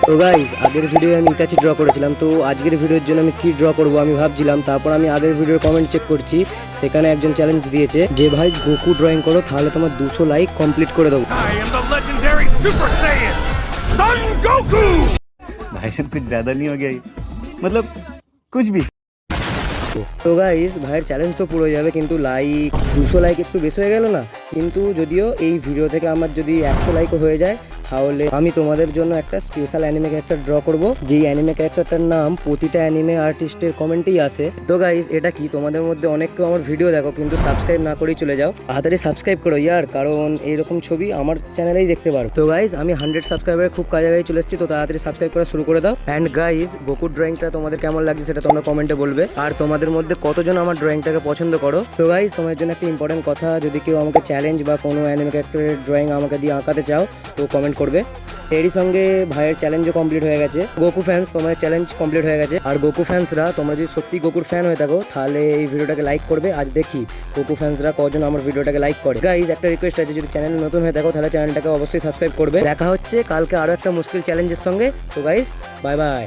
তো গাইস আগের ভিডিও আমি ইটাচি ড্র করেছিলাম, তো আজকের ভিডিওর জন্য আমি কি ড্র করব আমি ভাবছিলাম। তারপর আমি আগের ভিডিওর কমেন্ট চেক করছি, সেখানে একজন চ্যালেঞ্জ দিয়েছে যে ভাই গোকু ড্রয়িং করো, তাহলে তোমার 200 লাইক কমপ্লিট করে দেবো। I am the legendary Super Saiyan, Son Goku! भाई साहब कुछ ज्यादा नहीं हो गया ये? मतलब कुछ भी। তো গাইস ভাইয়ের চ্যালেঞ্জ তো পুরো যাবে, কিন্তু লাইক 200 লাইক একটু বেশি হয়ে গেল না? কিন্তু যদিও এই ভিডিও থেকে আমার যদি 100 লাইকও হয়ে যায়, তাহলে আমি তোমাদের জন্য একটা স্পেশাল অ্যানিমে ক্যারেক্টার ড্র করব, যেই অ্যানিমে ক্যারেক্টারটার নাম প্রতিটা অ্যানিমে আর্টিস্টের কমেন্টেই আসে। তো গাইস এটা কি, তোমাদের মধ্যে অনেক কেউ আমার ভিডিও দেখো কিন্তু সাবস্ক্রাইব না করেই চলে যাও। তাড়াতাড়ি সাবস্ক্রাইব করো ইয়ার, কারণ এইরকম ছবি আমার চ্যানেলেই দেখতে পারো। তো গাইস আমি 100 সাবস্ক্রাইবারে খুব কাছাকাছি চলে এসেছি, তো তাড়াতাড়ি সাবস্ক্রাইব করা শুরু করে দাও। অ্যান্ড গাইস গোকুর ড্রয়িংটা তোমাদের কেমন লাগছে সেটা তোমরা কমেন্টে বলবে, আর তোমাদের মধ্যে কতজন আমার ড্রয়িংটাকে পছন্দ করো। তো গাইস তোমাদের জন্য একটা ইম্পর্টেন্ট কথা, যদি কেউ আমাকে চ্যালেঞ্জ বা কোনো অ্যানিমে ক্যারেক্টারের ড্রয়িং আমাকে দিয়ে আঁকাতে চাও তো কমেন্ট করবে। এরই সঙ্গে ভাইয়ের চ্যালেঞ্জও কমপ্লিট হয়ে গেছে। গোকু ফ্যান্স তোমাদের চ্যালেঞ্জ কমপ্লিট হয়ে গেছে, আর গোকু ফ্যান্সরা তোমরা যদি সত্যি গোকুর ফ্যান হয়ে থাকো তাহলে এই ভিডিওটাকে লাইক করবে। আজ দেখি গোকু ফ্যান্সরা কজন আমার ভিডিওটাকে লাইক করে। গাইজ একটা রিকোয়েস্ট আছে, যদি চ্যানেল নতুন হয়ে থাকো তাহলে চ্যানেলটাকে অবশ্যই সাবস্ক্রাইব করবে। দেখা হচ্ছে কালকে আরও একটা মুশকিল চ্যালেঞ্জের সঙ্গে। তো গাইজ বাই বাই।